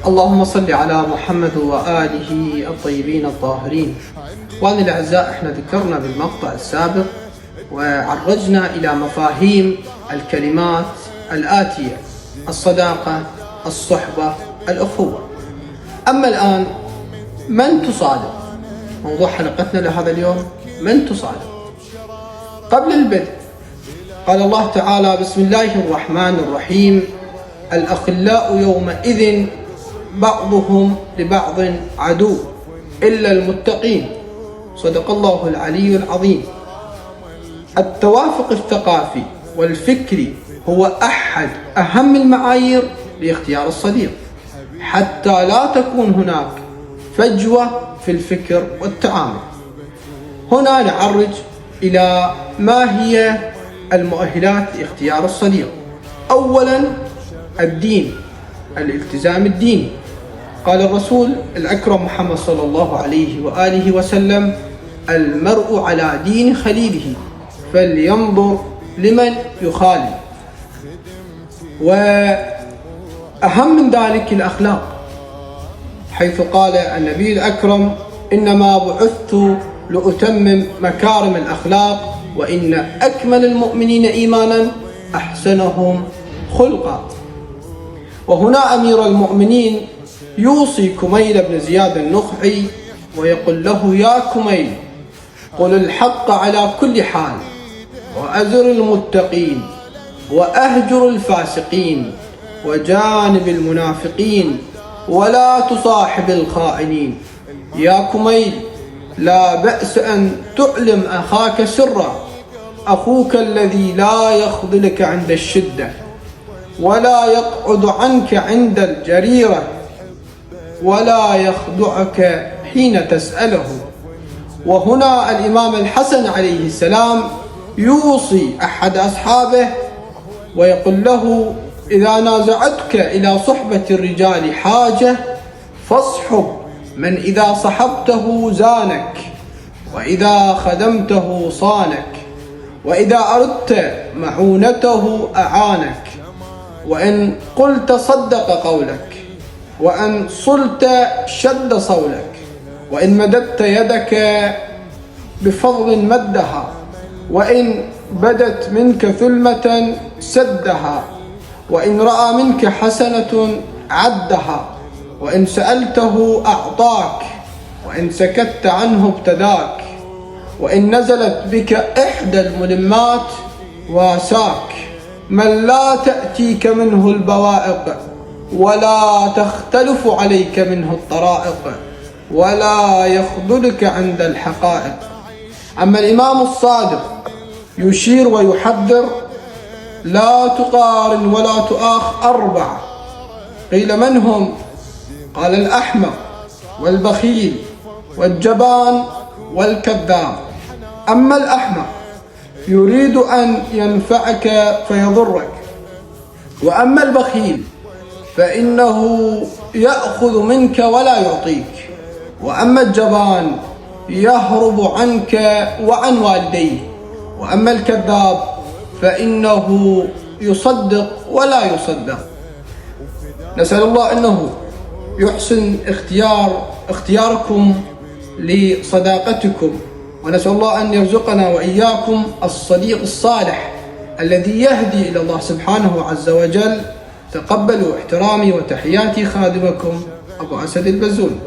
اللهم صل على محمد وآله الطيبين الطاهرين. إخواني الأعزاء، احنا ذكرنا بالمقطع السابق وعرجنا إلى مفاهيم الكلمات الآتية: الصداقة، الصحبة، الأخوة. أما الآن، من تصادق؟ موضوع حلقتنا لهذا اليوم: من تصادق؟ قبل البدء قال الله تعالى: بسم الله الرحمن الرحيم: الأخلاء يومئذ بعضهم لبعض عدو إلا المتقين. صدق الله العلي العظيم. التوافق الثقافي والفكري هو أحد أهم المعايير لاختيار الصديق، حتى لا تكون هناك فجوة في الفكر والتعامل. هنا نعرج إلى ما هي المؤهلات لاختيار الصديق. أولا، الدين، الالتزام الديني. قال الرسول الأكرم محمد صلى الله عليه وآله وسلم: المرء على دين خليله فلينظر لمن يخالل. وأهم من ذلك الأخلاق، حيث قال النبي الأكرم: إنما بعثت لأتمم مكارم الأخلاق، وإن أكمل المؤمنين إيمانا أحسنهم خلقا. وهنا أمير المؤمنين يوصي كميل بن زياد النخعي ويقول له: يا كميل، قل الحق على كل حال، وأزر المتقين، وأهجر الفاسقين، وجانب المنافقين، ولا تصاحب الخائنين. يا كميل، لا بأس أن تعلم أخاك سرا، أخوك الذي لا يخذلك عند الشدة، ولا يقعد عنك عند الجريرة، ولا يخدعك حين تسأله. وهنا الإمام الحسن عليه السلام يوصي أحد أصحابه ويقول له: إذا نازعتك إلى صحبة الرجال حاجة فاصحب من إذا صحبته زانك، وإذا خدمته صانك، وإذا أردت معونته أعانك، وإن قلت صدق قولك، وإن صلت شد صولك، وإن مددت يدك بفضل مدها، وإن بدت منك ثلمة سدها، وإن رأى منك حسنة عدها، وإن سألته أعطاك، وإن سكت عنه ابتداك، وإن نزلت بك إحدى الملمات واساك. من لا تأتيك منه البوائق، ولا تختلف عليك منه الطرائق، ولا يخذلك عند الحقائق. أما الإمام الصادق يشير ويحذر: لا تقارن ولا تؤاخ أربعة. قيل: من هم؟ قال: الأحمق، والبخيل، والجبان، والكذاب. أما الأحمق يريد أن ينفعك فيضرك، وأما البخيل فإنه يأخذ منك ولا يعطيك، وأما الجبان يهرب عنك وعن والديه، وأما الكذاب فإنه يصدق ولا يصدق. نسأل الله أنه يحسن اختياركم لصداقتكم، ونسأل الله أن يرزقنا وإياكم الصديق الصالح الذي يهدي إلى الله سبحانه عز وجل. تقبلوا احترامي وتحياتي، خادمكم أبو أسد البزون.